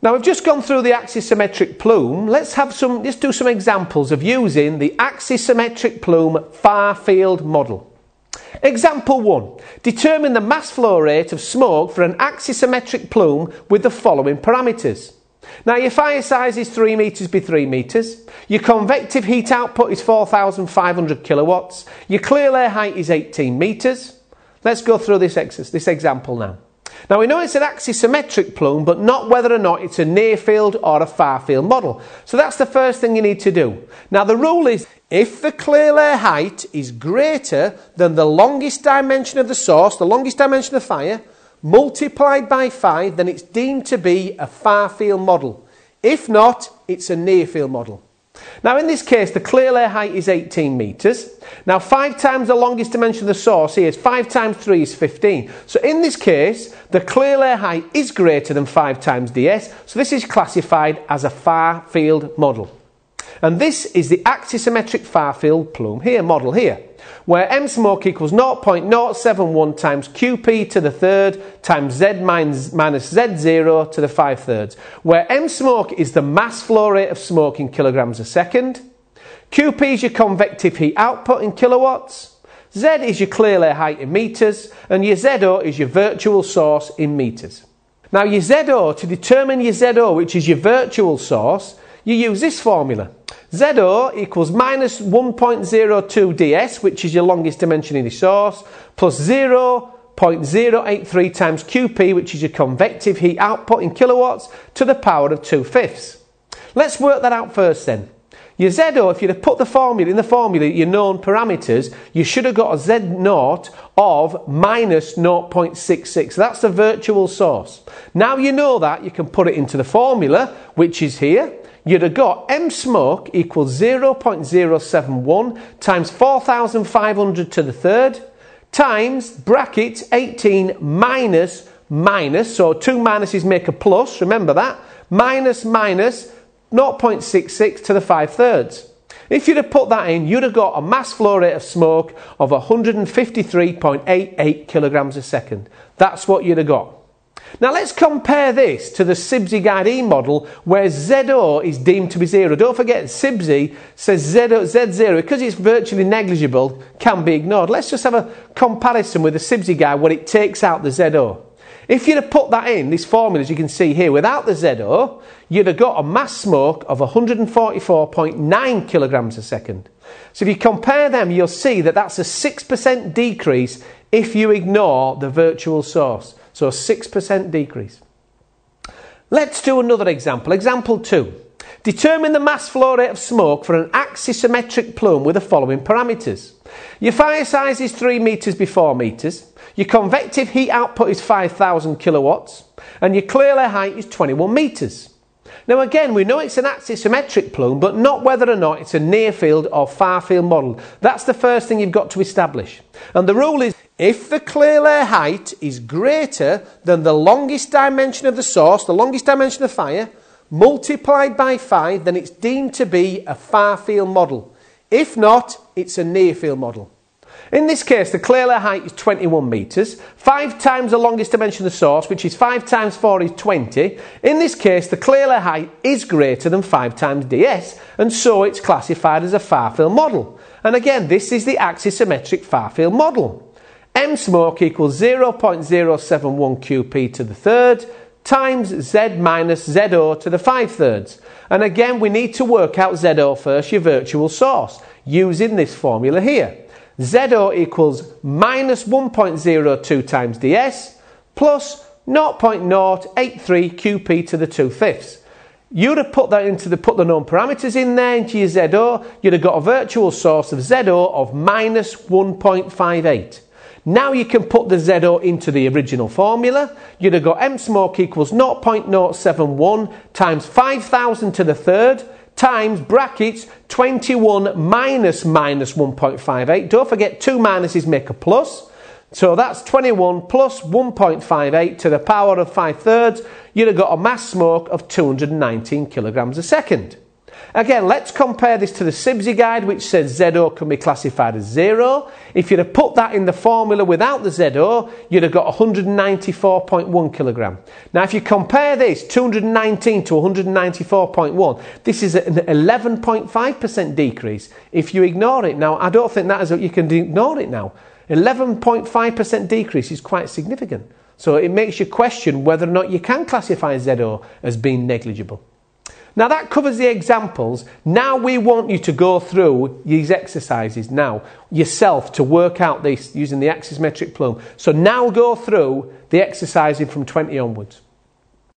Now we've just gone through the axisymmetric plume. Let's do some examples of using the axisymmetric plume far field model. Example 1. Determine the mass flow rate of smoke for an axisymmetric plume with the following parameters. Now your fire size is 3 metres by 3 metres, your convective heat output is 4,500 kilowatts, your clear air height is 18 metres. Let's go through this example now. Now we know it's an axisymmetric plume, but not whether or not it's a near field or a far field model. So that's the first thing you need to do. Now the rule is, if the clear air height is greater than the longest dimension of the source, the longest dimension of fire, multiplied by 5, then it's deemed to be a far field model. If not, it's a near field model. Now in this case, the clear air height is 18 metres. Now 5 times the longest dimension of the source here is 5 times 3 is 15. So in this case, the clear air height is greater than 5 times ds. So this is classified as a far field model. And this is the axisymmetric far field plume here, model here, where m smoke equals 0.071 times qp to the third times z minus z0 to the 5/3, where m smoke is the mass flow rate of smoke in kilograms a second, qp is your convective heat output in kilowatts, z is your clear air height in metres, and your zo is your virtual source in metres. Now your zo, to determine your zo, which is your virtual source, you use this formula. ZO equals minus 1.02 ds, which is your longest dimension in the source, plus 0.083 times QP, which is your convective heat output in kilowatts, to the power of 2/5. Let's work that out first then. Your ZO, if you'd have put the formula in the formula, your known parameters, you should have got a Z0 of minus 0.66. That's the virtual source. Now you know that, you can put it into the formula, which is here. You'd have got m smoke equals 0.071 times 4,500 to the third times brackets 18 minus, so 2 minuses make a plus, remember that, minus 0.66 to the 5/3. If you'd have put that in, you'd have got a mass flow rate of smoke of 153.88 kilograms a second. That's what you'd have got. Now let's compare this to the SIBSI Guide E model, where ZO is deemed to be 0. Don't forget, SIBSI says Z0, because it's virtually negligible, can be ignored. Let's just have a comparison with the SIBSI Guide when it takes out the ZO. If you'd have put that in, this formula, as you can see here, without the ZO, you'd have got a mass smoke of 144.9 kilograms a second. So if you compare them, you'll see that that's a 6% decrease if you ignore the virtual source. So a 6% decrease. Let's do another example. Example 2. Determine the mass flow rate of smoke for an axisymmetric plume with the following parameters. Your fire size is 3 metres by 4 metres. Your convective heat output is 5,000 kilowatts. And your clear air height is 21 metres. Now again, we know it's an axisymmetric plume, but not whether or not it's a near field or far field model. That's the first thing you've got to establish. And the rule is, if the clear air height is greater than the longest dimension of the source, the longest dimension of fire, multiplied by 5, then it's deemed to be a far field model. If not, it's a near field model. In this case, the clear air height is 21 metres, 5 times the longest dimension of the source, which is 5 times 4 is 20. In this case, the clear air height is greater than 5 times ds, and so it's classified as a far field model. And again, this is the axisymmetric far field model. M smoke equals 0.071 QP to the third times Z minus ZO to the 5/3. And again, we need to work out ZO first, your virtual source, using this formula here. ZO equals minus 1.02 times ds plus 0.083 QP to the 2/5. You'd have put that put the known parameters in there into your ZO. You'd have got a virtual source of ZO of minus 1.58. Now you can put the ZO into the original formula. You'd have got m smoke equals 0.071 times 5,000 to the third times brackets 21 minus 1.58. Don't forget, 2 minuses make a plus. So that's 21 plus 1.58 to the power of 5/3. You'd have got a mass smoke of 219 kilograms a second. Again, let's compare this to the SIBSI guide, which says ZO can be classified as 0. If you'd have put that in the formula without the ZO, you'd have got 194.1 kilogram. Now, if you compare this 219 to 194.1, this is an 11.5% decrease if you ignore it. Now, I don't think that is you can ignore it now. 11.5% decrease is quite significant. So it makes you question whether or not you can classify ZO as being negligible. Now that covers the examples. Now we want you to go through these exercises now yourself to work out this using the Axisymetric plume. So now go through the exercising from 20 onwards.